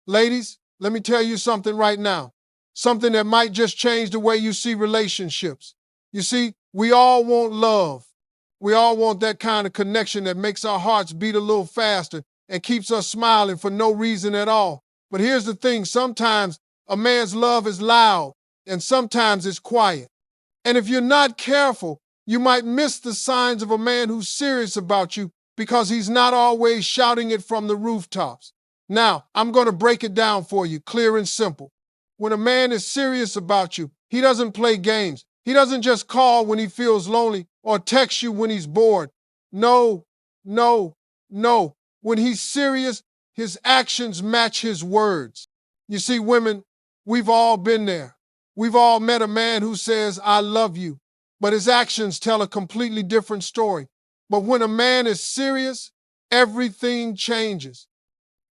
Ladies, let me tell you something right now. Something that might just change the way you see relationships. You see, we all want love. We all want that kind of connection that makes our hearts beat a little faster and keeps us smiling for no reason at all. But here's the thing, sometimes a man's love is loud and sometimes it's quiet. And if you're not careful, you might miss the signs of a man who's serious about you because he's not always shouting it from the rooftops. Now, I'm going to break it down for you, clear and simple. When a man is serious about you, he doesn't play games. He doesn't just call when he feels lonely or text you when he's bored. No, no, no. When he's serious, his actions match his words. You see, women, we've all been there. We've all met a man who says, I love you, but his actions tell a completely different story. But when a man is serious, everything changes.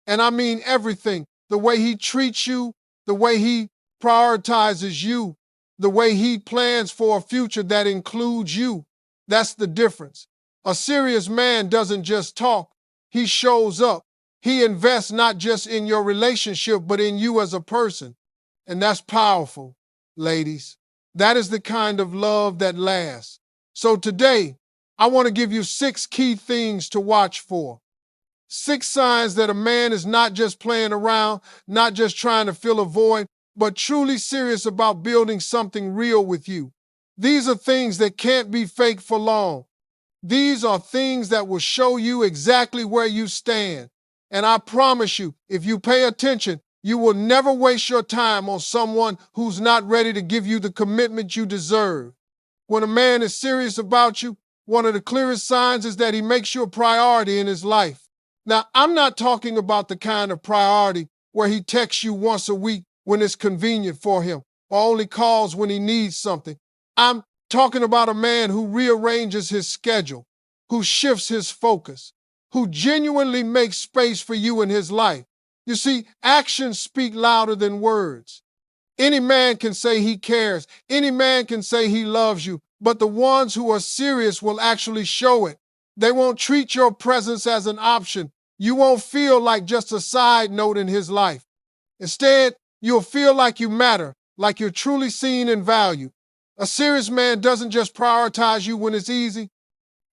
And I mean everything. The way he treats you, the way he prioritizes you, the way he plans for a future that includes you. That's the difference. A serious man doesn't just talk, he shows up. He invests not just in your relationship, but in you as a person. And that's powerful, ladies. That is the kind of love that lasts. So today, I want to give you 6 key things to watch for. 6 signs that a man is not just playing around, not just trying to fill a void, but truly serious about building something real with you. These are things that can't be fake for long. These are things that will show you exactly where you stand. And I promise you, if you pay attention, you will never waste your time on someone who's not ready to give you the commitment you deserve. When a man is serious about you, one of the clearest signs is that he makes you a priority in his life. Now, I'm not talking about the kind of priority where he texts you once a week when it's convenient for him, or only calls when he needs something. I'm talking about a man who rearranges his schedule, who shifts his focus, who genuinely makes space for you in his life. You see, actions speak louder than words. Any man can say he cares. Any man can say he loves you. But the ones who are serious will actually show it. They won't treat your presence as an option. You won't feel like just a side note in his life. Instead, you'll feel like you matter, like you're truly seen and valued. A serious man doesn't just prioritize you when it's easy.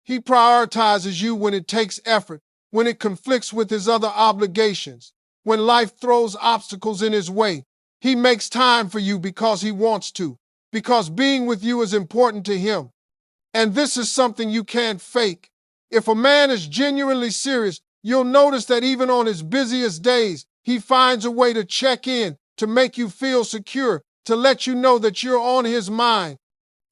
He prioritizes you when it takes effort, when it conflicts with his other obligations, when life throws obstacles in his way. He makes time for you because he wants to, because being with you is important to him. And this is something you can't fake. If a man is genuinely serious, you'll notice that even on his busiest days, he finds a way to check in, to make you feel secure, to let you know that you're on his mind.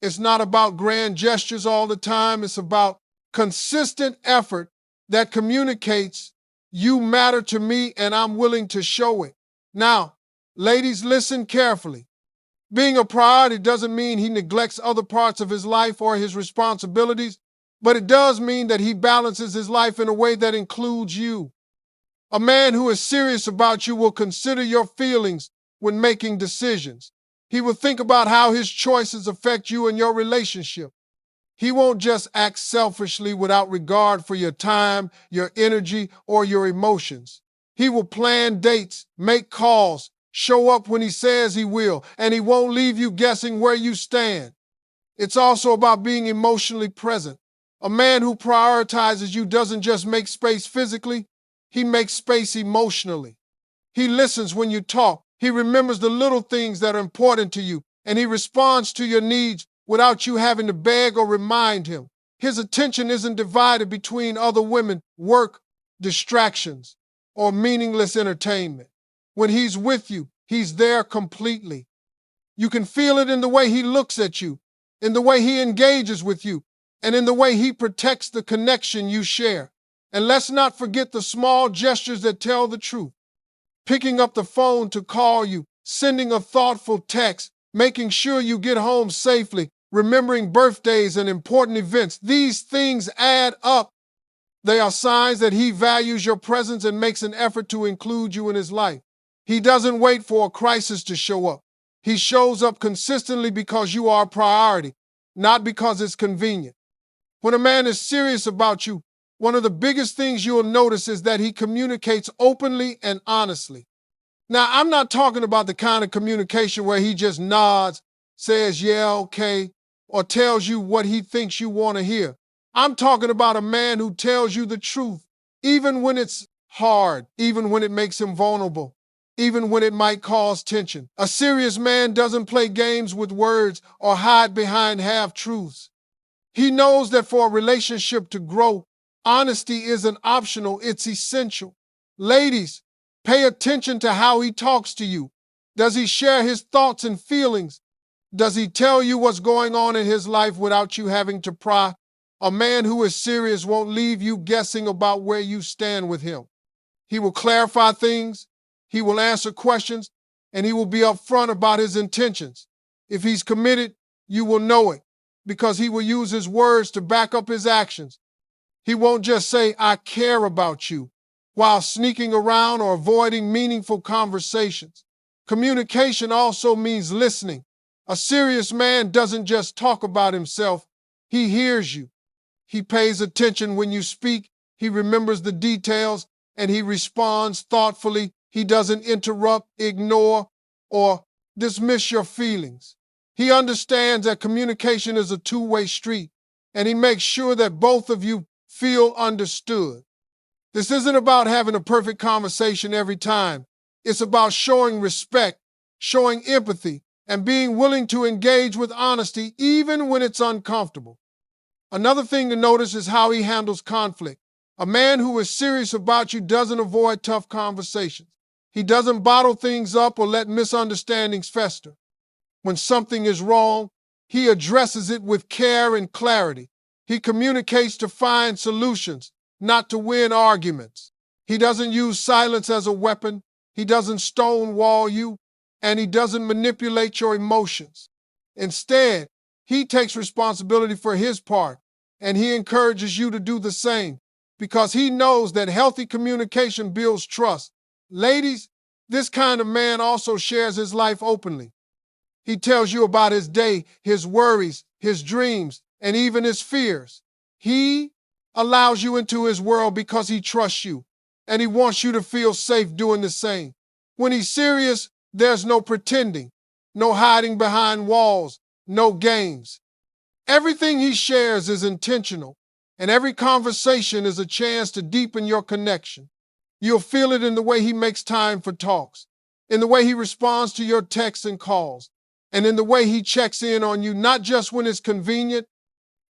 It's not about grand gestures all the time. It's about consistent effort that communicates, you matter to me and I'm willing to show it. Now, ladies, listen carefully. Being a priority doesn't mean he neglects other parts of his life or his responsibilities, but it does mean that he balances his life in a way that includes you. A man who is serious about you will consider your feelings when making decisions. He will think about how his choices affect you and your relationship. He won't just act selfishly without regard for your time, your energy, or your emotions. He will plan dates, make calls, show up when he says he will, and he won't leave you guessing where you stand. It's also about being emotionally present. A man who prioritizes you doesn't just make space physically, he makes space emotionally. He listens when you talk. He remembers the little things that are important to you, and he responds to your needs without you having to beg or remind him. His attention isn't divided between other women, work, distractions, or meaningless entertainment. When he's with you, he's there completely. You can feel it in the way he looks at you, in the way he engages with you, and in the way he protects the connection you share. And let's not forget the small gestures that tell the truth. Picking up the phone to call you, sending a thoughtful text, making sure you get home safely, remembering birthdays and important events. These things add up. They are signs that he values your presence and makes an effort to include you in his life. He doesn't wait for a crisis to show up. He shows up consistently because you are a priority, not because it's convenient. When a man is serious about you, one of the biggest things you'll notice is that he communicates openly and honestly. Now, I'm not talking about the kind of communication where he just nods, says, yeah, okay, or tells you what he thinks you want to hear. I'm talking about a man who tells you the truth, even when it's hard, even when it makes him vulnerable, even when it might cause tension. A serious man doesn't play games with words or hide behind half-truths. He knows that for a relationship to grow, honesty isn't optional, it's essential. Ladies, pay attention to how he talks to you. Does he share his thoughts and feelings? Does he tell you what's going on in his life without you having to pry? A man who is serious won't leave you guessing about where you stand with him. He will clarify things, he will answer questions, and he will be upfront about his intentions. If he's committed, you will know it, because he will use his words to back up his actions. He won't just say, I care about you, while sneaking around or avoiding meaningful conversations. Communication also means listening. A serious man doesn't just talk about himself, he hears you. He pays attention when you speak, he remembers the details, and he responds thoughtfully. He doesn't interrupt, ignore, or dismiss your feelings. He understands that communication is a two-way street, and he makes sure that both of you feel understood. This isn't about having a perfect conversation every time. It's about showing respect, showing empathy, and being willing to engage with honesty even when it's uncomfortable. Another thing to notice is how he handles conflict. A man who is serious about you doesn't avoid tough conversations. He doesn't bottle things up or let misunderstandings fester. When something is wrong, he addresses it with care and clarity. He communicates to find solutions, not to win arguments. He doesn't use silence as a weapon. He doesn't stonewall you, and he doesn't manipulate your emotions. Instead, he takes responsibility for his part, and he encourages you to do the same, because he knows that healthy communication builds trust. Ladies, this kind of man also shares his life openly. He tells you about his day, his worries, his dreams, and even his fears. He allows you into his world because he trusts you, and he wants you to feel safe doing the same. When he's serious, there's no pretending, no hiding behind walls, no games. Everything he shares is intentional, and every conversation is a chance to deepen your connection. You'll feel it in the way he makes time for talks, in the way he responds to your texts and calls, and in the way he checks in on you, not just when it's convenient,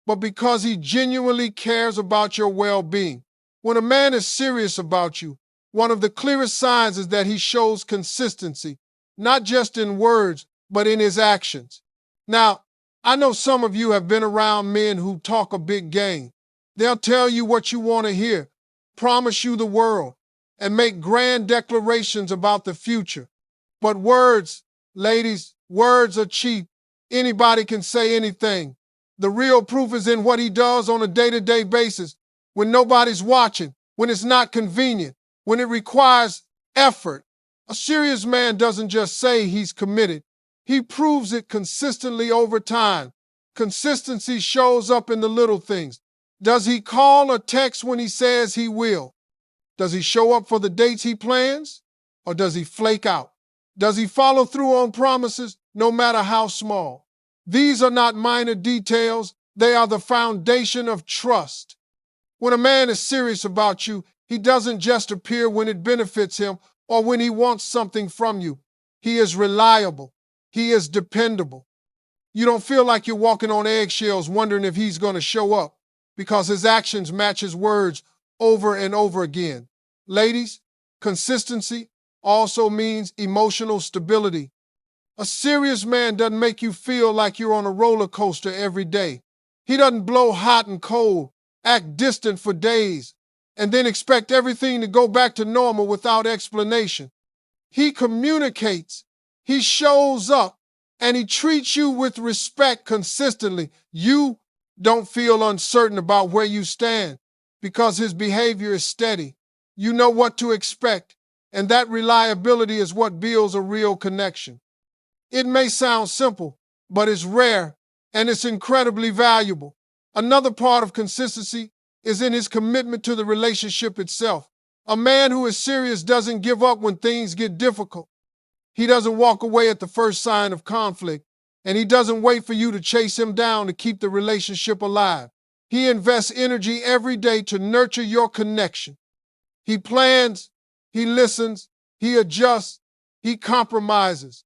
but because he genuinely cares about your well-being. When a man is serious about you, one of the clearest signs is that he shows consistency, not just in words, but in his actions. Now, I know some of you have been around men who talk a big game. They'll tell you what you want to hear, promise you the world, and make grand declarations about the future. But words, ladies, words are cheap. Anybody can say anything. The real proof is in what he does on a day-to-day basis, when nobody's watching, when it's not convenient, when it requires effort. A serious man doesn't just say he's committed. He proves it consistently over time. Consistency shows up in the little things. Does he call or text when he says he will? Does he show up for the dates he plans? Or does he flake out? Does he follow through on promises, no matter how small? These are not minor details. They are the foundation of trust. When a man is serious about you, he doesn't just appear when it benefits him or when he wants something from you. He is reliable. He is dependable. You don't feel like you're walking on eggshells wondering if he's going to show up, because his actions match his words over and over again. Ladies, consistency also means emotional stability. A serious man doesn't make you feel like you're on a roller coaster every day. He doesn't blow hot and cold, act distant for days, and then expect everything to go back to normal without explanation. He communicates, he shows up, and he treats you with respect consistently. You don't feel uncertain about where you stand because his behavior is steady. You know what to expect, and that reliability is what builds a real connection. It may sound simple, but it's rare, and it's incredibly valuable. Another part of consistency is in his commitment to the relationship itself. A man who is serious doesn't give up when things get difficult. He doesn't walk away at the first sign of conflict, and he doesn't wait for you to chase him down to keep the relationship alive. He invests energy every day to nurture your connection. He plans, he listens, he adjusts, he compromises.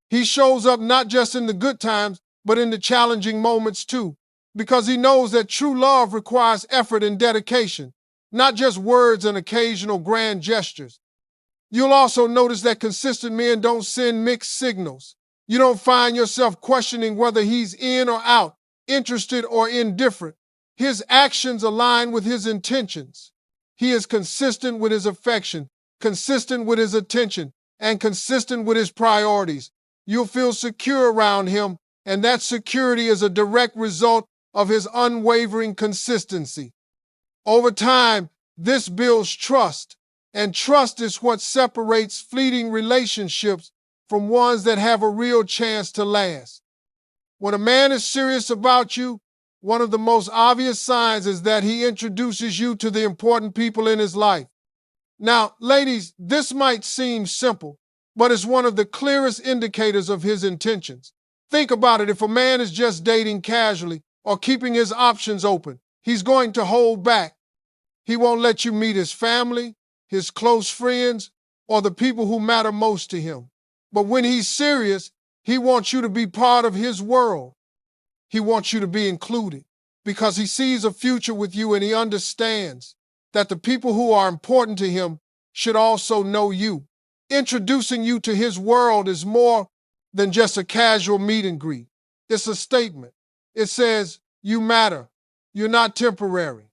He shows up not just in the good times, but in the challenging moments too, because he knows that true love requires effort and dedication, not just words and occasional grand gestures. You'll also notice that consistent men don't send mixed signals. You don't find yourself questioning whether he's in or out, interested or indifferent. His actions align with his intentions. He is consistent with his affection, consistent with his attention, and consistent with his priorities. You'll feel secure around him, and that security is a direct result of his unwavering consistency. Over time, this builds trust, and trust is what separates fleeting relationships from ones that have a real chance to last. When a man is serious about you, one of the most obvious signs is that he introduces you to the important people in his life. Now, ladies, this might seem simple, but it's one of the clearest indicators of his intentions. Think about it. If a man is just dating casually or keeping his options open, he's going to hold back. He won't let you meet his family, his close friends, or the people who matter most to him. But when he's serious, he wants you to be part of his world. He wants you to be included because he sees a future with you, and he understands that the people who are important to him should also know you. Introducing you to his world is more than just a casual meet and greet. It's a statement. It says, you matter. You're not temporary.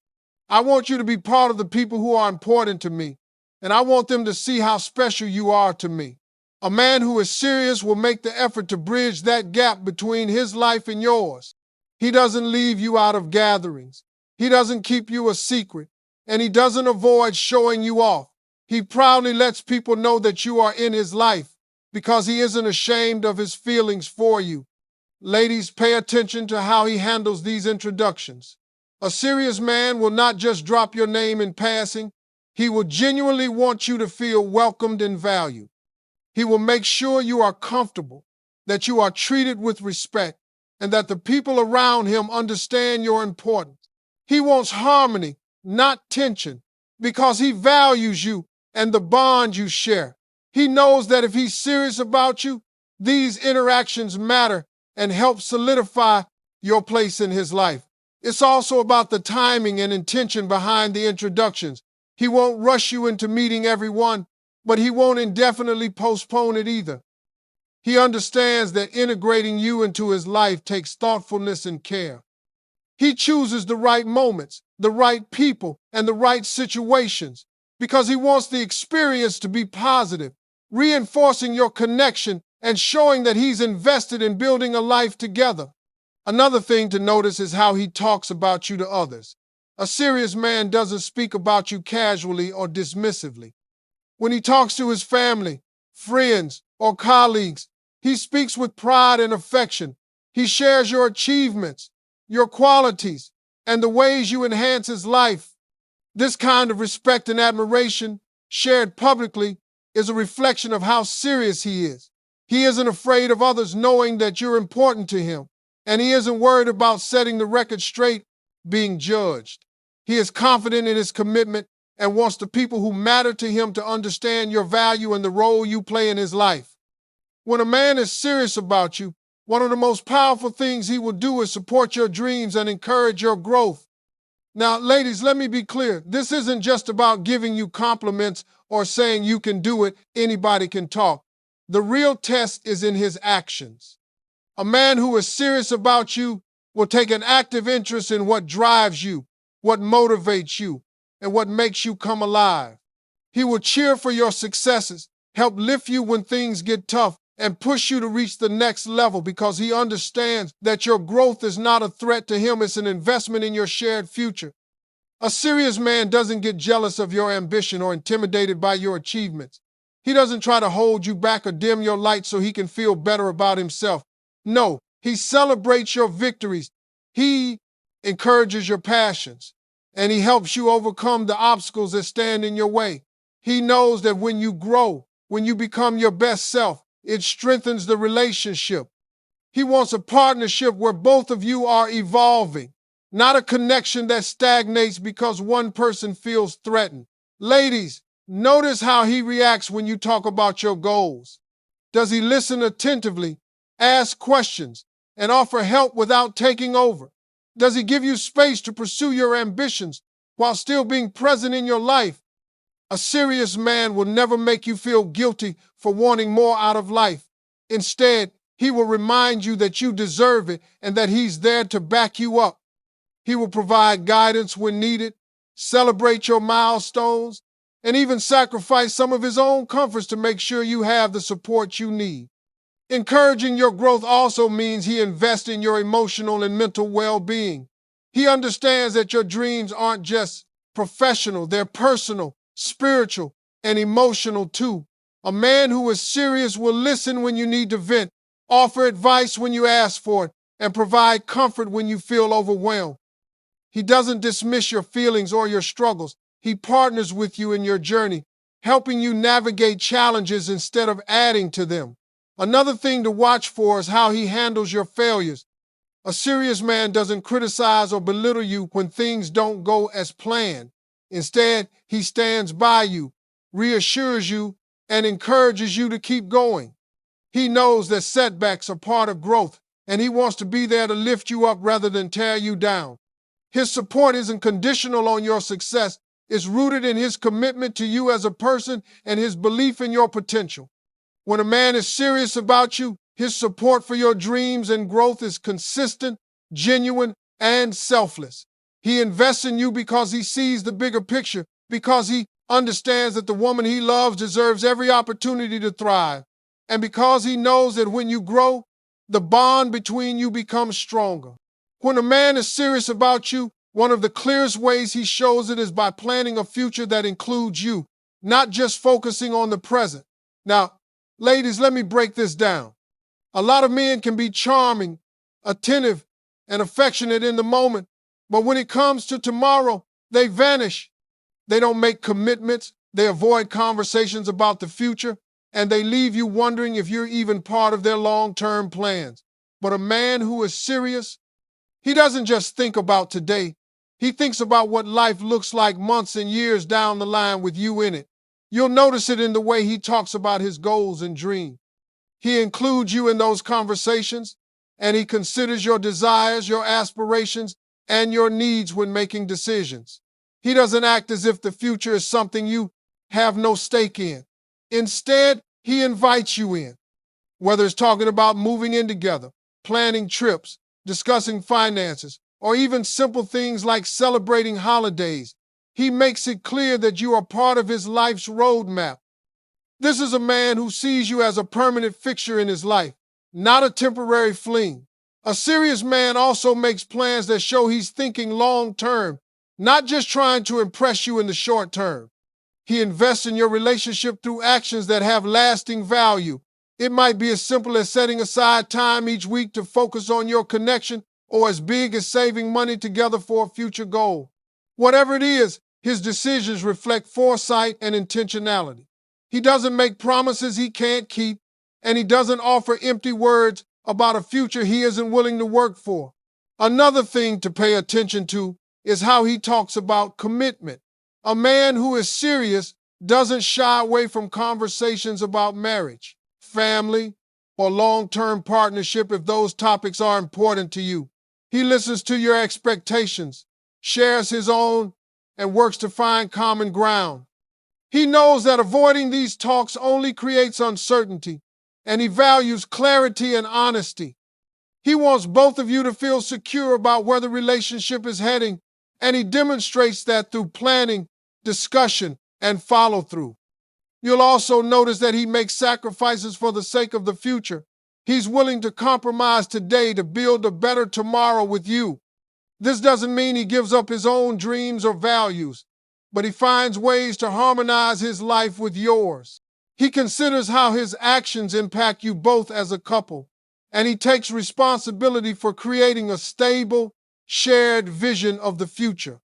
I want you to be part of the people who are important to me, and I want them to see how special you are to me. A man who is serious will make the effort to bridge that gap between his life and yours. He doesn't leave you out of gatherings. He doesn't keep you a secret, and he doesn't avoid showing you off. He proudly lets people know that you are in his life because he isn't ashamed of his feelings for you. Ladies, pay attention to how he handles these introductions. A serious man will not just drop your name in passing. He will genuinely want you to feel welcomed and valued. He will make sure you are comfortable, that you are treated with respect, and that the people around him understand your importance. He wants harmony, not tension, because he values you and the bond you share. He knows that if he's serious about you, these interactions matter and help solidify your place in his life. It's also about the timing and intention behind the introductions. He won't rush you into meeting everyone, but he won't indefinitely postpone it either. He understands that integrating you into his life takes thoughtfulness and care. He chooses the right moments, the right people, and the right situations because he wants the experience to be positive, reinforcing your connection and showing that he's invested in building a life together. Another thing to notice is how he talks about you to others. A serious man doesn't speak about you casually or dismissively. When he talks to his family, friends, or colleagues, he speaks with pride and affection. He shares your achievements, your qualities, and the ways you enhance his life. This kind of respect and admiration, shared publicly, is a reflection of how serious he is. He isn't afraid of others knowing that you're important to him, and he isn't worried about setting the record straight, being judged. He is confident in his commitment and wants the people who matter to him to understand your value and the role you play in his life. When a man is serious about you, one of the most powerful things he will do is support your dreams and encourage your growth. Now, ladies, let me be clear. This isn't just about giving you compliments or saying you can do it, anybody can talk. The real test is in his actions. A man who is serious about you will take an active interest in what drives you, what motivates you, and what makes you come alive. He will cheer for your successes, help lift you when things get tough, and push you to reach the next level because he understands that your growth is not a threat to him, it's an investment in your shared future. A serious man doesn't get jealous of your ambition or intimidated by your achievements. He doesn't try to hold you back or dim your light so he can feel better about himself. No, he celebrates your victories. He encourages your passions, and he helps you overcome the obstacles that stand in your way. He knows that when you grow, when you become your best self, It strengthens the relationship. He wants a partnership where both of you are evolving, not a connection that stagnates because one person feels threatened. Ladies, notice how he reacts when you talk about your goals. Does he listen attentively, ask questions, and offer help without taking over? Does he give you space to pursue your ambitions while still being present in your life? A serious man will never make you feel guilty for wanting more out of life. Instead, he will remind you that you deserve it and that he's there to back you up. He will provide guidance when needed, celebrate your milestones, and even sacrifice some of his own comforts to make sure you have the support you need. Encouraging your growth also means he invests in your emotional and mental well-being. He understands that your dreams aren't just professional, they're personal, spiritual, and emotional too. A man who is serious will listen when you need to vent, offer advice when you ask for it, and provide comfort when you feel overwhelmed. He doesn't dismiss your feelings or your struggles. He partners with you in your journey, helping you navigate challenges instead of adding to them. Another thing to watch for is how he handles your failures. A serious man doesn't criticize or belittle you when things don't go as planned. Instead, he stands by you, reassures you, and encourages you to keep going. He knows that setbacks are part of growth, and he wants to be there to lift you up rather than tear you down. His support isn't conditional on your success. It's rooted in his commitment to you as a person and his belief in your potential. When a man is serious about you, his support for your dreams and growth is consistent, genuine, and selfless. He invests in you because he sees the bigger picture, because he understands that the woman he loves deserves every opportunity to thrive, and because he knows that when you grow, the bond between you becomes stronger. When a man is serious about you, one of the clearest ways he shows it is by planning a future that includes you, not just focusing on the present. Now, ladies, let me break this down. A lot of men can be charming, attentive, and affectionate in the moment, but when it comes to tomorrow, they vanish. They don't make commitments, they avoid conversations about the future, and they leave you wondering if you're even part of their long-term plans. But a man who is serious, he doesn't just think about today. He thinks about what life looks like months and years down the line with you in it. You'll notice it in the way he talks about his goals and dreams. He includes you in those conversations, and he considers your desires, your aspirations, and your needs when making decisions. He doesn't act as if the future is something you have no stake in. Instead, he invites you in, whether it's talking about moving in together, planning trips, discussing finances, or even simple things like celebrating holidays. He makes it clear that you are part of his life's roadmap. This is a man who sees you as a permanent fixture in his life, not a temporary fling. A serious man also makes plans that show he's thinking long term, not just trying to impress you in the short term. He invests in your relationship through actions that have lasting value. It might be as simple as setting aside time each week to focus on your connection, or as big as saving money together for a future goal. Whatever it is, his decisions reflect foresight and intentionality. He doesn't make promises he can't keep, and he doesn't offer empty words about a future he isn't willing to work for. Another thing to pay attention to is how he talks about commitment. A man who is serious doesn't shy away from conversations about marriage, family, or long-term partnership if those topics are important to you. He listens to your expectations, shares his own, and works to find common ground. He knows that avoiding these talks only creates uncertainty, and he values clarity and honesty. He wants both of you to feel secure about where the relationship is heading, and he demonstrates that through planning, discussion, and follow-through. You'll also notice that he makes sacrifices for the sake of the future. He's willing to compromise today to build a better tomorrow with you. This doesn't mean he gives up his own dreams or values, but he finds ways to harmonize his life with yours. He considers how his actions impact you both as a couple, and he takes responsibility for creating a stable, shared vision of the future.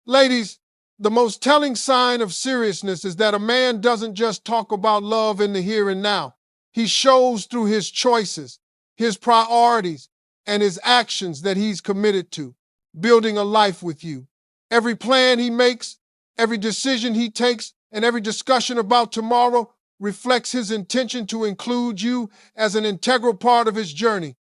Ladies, the most telling sign of seriousness is that a man doesn't just talk about love in the here and now. He shows through his choices, his priorities, and his actions that he's committed to building a life with you. Every plan he makes, every decision he takes, and every discussion about tomorrow reflects his intention to include you as an integral part of his journey.